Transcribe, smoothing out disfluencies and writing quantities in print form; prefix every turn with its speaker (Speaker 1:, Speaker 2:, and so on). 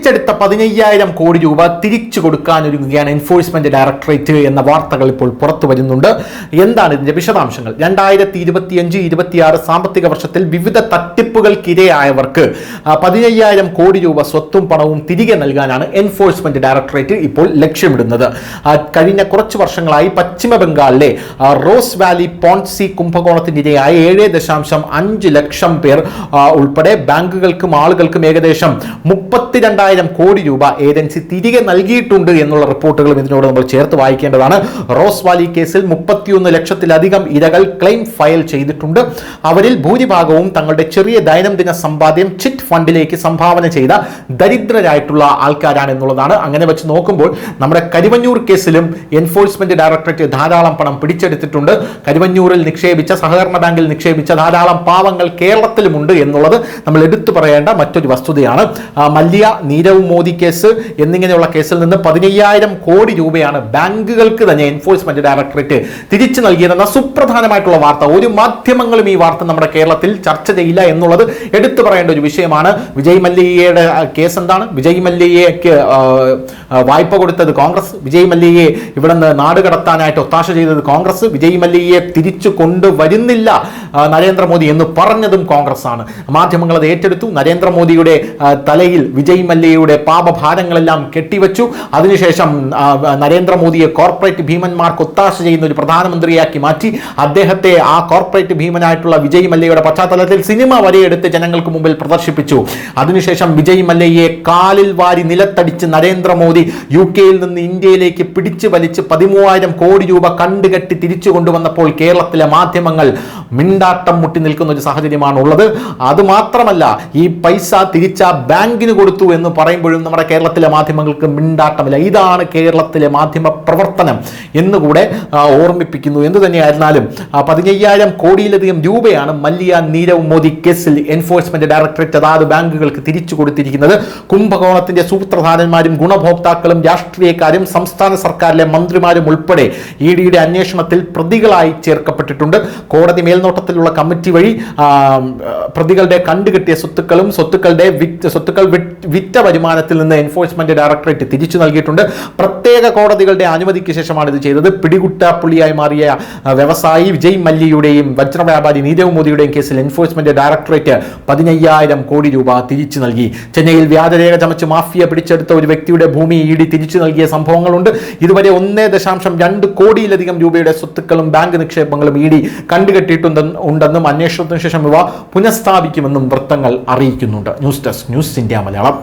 Speaker 1: പിടിച്ചെടുത്ത 15,000 കോടി രൂപ തിരിച്ചു കൊടുക്കാനൊരുങ്ങുകയാണ് എൻഫോഴ്സ്മെന്റ് ഡയറക്ടറേറ്റ് എന്ന വാർത്തകൾ ഇപ്പോൾ പുറത്തു വരുന്നുണ്ട്. എന്താണ് ഇതിന്റെ വിശദാംശങ്ങൾ? 2025-26 സാമ്പത്തിക വർഷത്തിൽ വിവിധ തട്ടിപ്പുകൾക്കിരയായവർക്ക് 15,000 കോടി രൂപ സ്വത്തും പണവും തിരികെ നൽകാനാണ് എൻഫോഴ്സ്മെന്റ് ഡയറക്ടറേറ്റ് ഇപ്പോൾ ലക്ഷ്യമിടുന്നത്. കഴിഞ്ഞ കുറച്ച് വർഷങ്ങളായി പശ്ചിമ ബംഗാളിലെ റോസ് വാലി പോൺസി കുംഭകോണത്തിനിരയായ 7.5 ലക്ഷം പേർ ഉൾപ്പെടെ ബാങ്കുകൾക്കും ആളുകൾക്കും ഏകദേശം 32,000 കോടി രൂപ ഏജൻസി തിരികെ നൽകിയിട്ടുണ്ട് എന്നുള്ള റിപ്പോർട്ടുകളും ഇതിനോട് നമ്മൾ ചേർത്ത് വായിക്കേണ്ടതാണ്. റോസ് വാലി കേസിൽ 31 ലക്ഷത്തിലധികം ഇരകൾ ക്ലെയിം ഫയൽ ചെയ്തിട്ടുണ്ട്. അവരിൽ ഭൂരിഭാഗവും തങ്ങളുടെ ചെറിയ ദൈനംദിന സമ്പാദ്യം ചിറ്റ് ഫണ്ടിലേക്ക് സംഭാവന ചെയ്ത ദരിദ്രരായിട്ടുള്ള ആൾക്കാരാണ് എന്നുള്ളതാണ്. അങ്ങനെ വെച്ച് നോക്കുമ്പോൾ നമ്മുടെ കരുവന്നൂർ കേസിലും എൻഫോഴ്സ്മെന്റ് ഡയറക്ടറേറ്റ് ധാരാളം പണം പിടിച്ചെടുത്തിട്ടുണ്ട്. കരുവന്നൂരിൽ നിക്ഷേപിച്ച, സഹകരണ ബാങ്കിൽ നിക്ഷേപിച്ച ധാരാളം പാവങ്ങൾ കേരളത്തിലുമുണ്ട് എന്നുള്ളത് നമ്മൾ എടുത്തു പറയേണ്ട മറ്റൊരു വസ്തുതയാണ്. മല്യ, നീരവ് മോദി കേസ് എന്നിങ്ങനെയുള്ള കേസിൽ നിന്ന് 15,000 കോടി രൂപയാണ് ബാങ്കുകൾക്ക് തന്നെ എൻഫോഴ്സ്മെന്റ് ഡയറക്ടറേറ്റ് തിരിച്ചു നൽകിയതെന്ന സുപ്രധാനമായിട്ടുള്ള വാർത്ത. ഒരു മാധ്യമങ്ങളും ഈ വാർത്ത നമ്മുടെ കേരളത്തിൽ ചർച്ച ചെയ്യില്ല എന്നുള്ളത് എടുത്തു പറയേണ്ട ഒരു വിഷയമാണ്. വിജയ് മല്യയുടെ കേസ് എന്താണ്? വിജയ് മല്യയ്ക്ക് വായ്പ കൊടുത്തത് കോൺഗ്രസ്, വിജയ് മല്യയെ ഇവിടെ നിന്ന് നാട് കടത്താനായിട്ട് ഒത്താശ ചെയ്തത് കോൺഗ്രസ്, വിജയ് മല്യയെ തിരിച്ചു കൊണ്ടുവരുന്നില്ല നരേന്ദ്രമോദി എന്ന് പറഞ്ഞതും കോൺഗ്രസ് ആണ്. മാധ്യമങ്ങൾ അത് ഏറ്റെടുത്തു. നരേന്ദ്രമോദിയുടെ തലയിൽ വിജയ് മല്യയുടെ പാപഭാരങ്ങളെല്ലാം കെട്ടിവെച്ചു. അതിനുശേഷം നരേന്ദ്രമോദിയെ കോർപ്പറേറ്റ് ഭീമന്മാർക്ക് ഒത്താശ ചെയ്യുന്ന ഒരു പ്രധാനമന്ത്രിയാക്കി മാറ്റി. അദ്ദേഹത്തെ ആ കോർപ്പറേറ്റ് ഭീമനായിട്ടുള്ള വിജയ് മല്യയുടെ പശ്ചാത്തലത്തിൽ സിനിമ വരെയെടുത്ത് ജനങ്ങൾക്ക് മുമ്പിൽ പ്രദർശിപ്പിച്ചു. അതിനുശേഷം വിജയ് മല്യയെ കാലിൽ വാരി നിലത്തടിച്ച് നരേന്ദ്രമോദി UK നിന്ന് ഇന്ത്യയിലേക്ക് പിടിച്ചു വലിച്ച് 13,000 കോടി രൂപ കണ്ടുകെട്ടി തിരിച്ചു കൊണ്ടുവന്നപ്പോൾ കേരളത്തിലെ മാധ്യമങ്ങൾ മിണ്ടാട്ടം മുട്ടി നിൽക്കുന്ന ഒരു സാഹചര്യമാണ് ഉള്ളത്. അതുമാത്രമല്ല, ഈ പൈസ തിരിച്ച ബാങ്കിന് കൊടുത്തു എന്ന് പറയുമ്പോഴും നമ്മുടെ കേരളത്തിലെ മാധ്യമങ്ങൾക്ക് മിണ്ടാട്ടമില്ല. ഇതാണ് കേരളത്തിലെ മാധ്യമ പ്രവർത്തനം എന്നുകൂടെ ഓർമ്മിപ്പിക്കുന്നു. എന്തു തന്നെയായിരുന്നാലും 15,000 കോടിയിലധികം രൂപയാണ് മല്യ, നീരവ് മോദി കേസിൽ എൻഫോഴ്സ്മെന്റ് ഡയറക്ടറേറ്റ് അതാത് ബാങ്കുകൾക്ക് തിരിച്ചു കൊടുത്തിരിക്കുന്നത്. കുംഭകോണത്തിന്റെ സൂത്രധാരന്മാരും ഗുണഭോക്താക്കളും രാഷ്ട്രീയക്കാരും സംസ്ഥാന സർക്കാരിലെ മന്ത്രിമാരും ഉൾപ്പെടെ EDയുടെ അന്വേഷണത്തിൽ പ്രതികളായി ചേർക്കപ്പെട്ടിട്ടുണ്ട്. കോടതി മേൽനോട്ടത്തിലുള്ള കമ്മിറ്റി വഴി പ്രതികളുടെ കണ്ടുകെട്ടിയ സ്വത്തുക്കൾ വിറ്റ വരുമാനത്തിൽ നിന്ന് എൻഫോഴ്സ്മെന്റ് ഡയറക്ടറേറ്റ് തിരിച്ചു നൽകിയിട്ടുണ്ട്. പ്രത്യേക കോടതികളുടെ അനുമതിക്ക് ശേഷമാണ് ഇത് ചെയ്തത്. പിടികുട്ടാപ്പുള്ളിയായി മാറിയ വ്യവസായി വിജയ് മല്യയുടെയും വജ്ര വ്യാപാരി നീരവ് മോദിയുടെയും കേസിൽ എൻഫോഴ്സ്മെന്റ് ഡയറക്ടറേറ്റ് 15,000 കോടി രൂപ തിരിച്ചു നൽകി. ചെന്നൈയിൽ വ്യാജരേഖ ചമച്ച് മാഫിയ പിടിച്ചെടുത്ത ഒരു വ്യക്തിയുടെ ഭൂമി ED തിരിച്ചു നൽകിയ സംഭവങ്ങളുണ്ട്. ഇതുവരെ 1.2 കോടിയിലധികം രൂപയുടെ സ്വത്തുക്കളും ബാങ്ക് നിക്ഷേപങ്ങളും ED കണ്ടുകെട്ടിയിട്ടുണ്ടെന്നും അന്വേഷണത്തിന് ശേഷം ഇവ പുനഃസ്ഥാപിക്കുമെന്നും വൃത്തങ്ങൾ അറിയിക്കുന്നുണ്ട്. News desk, news India Malayalam.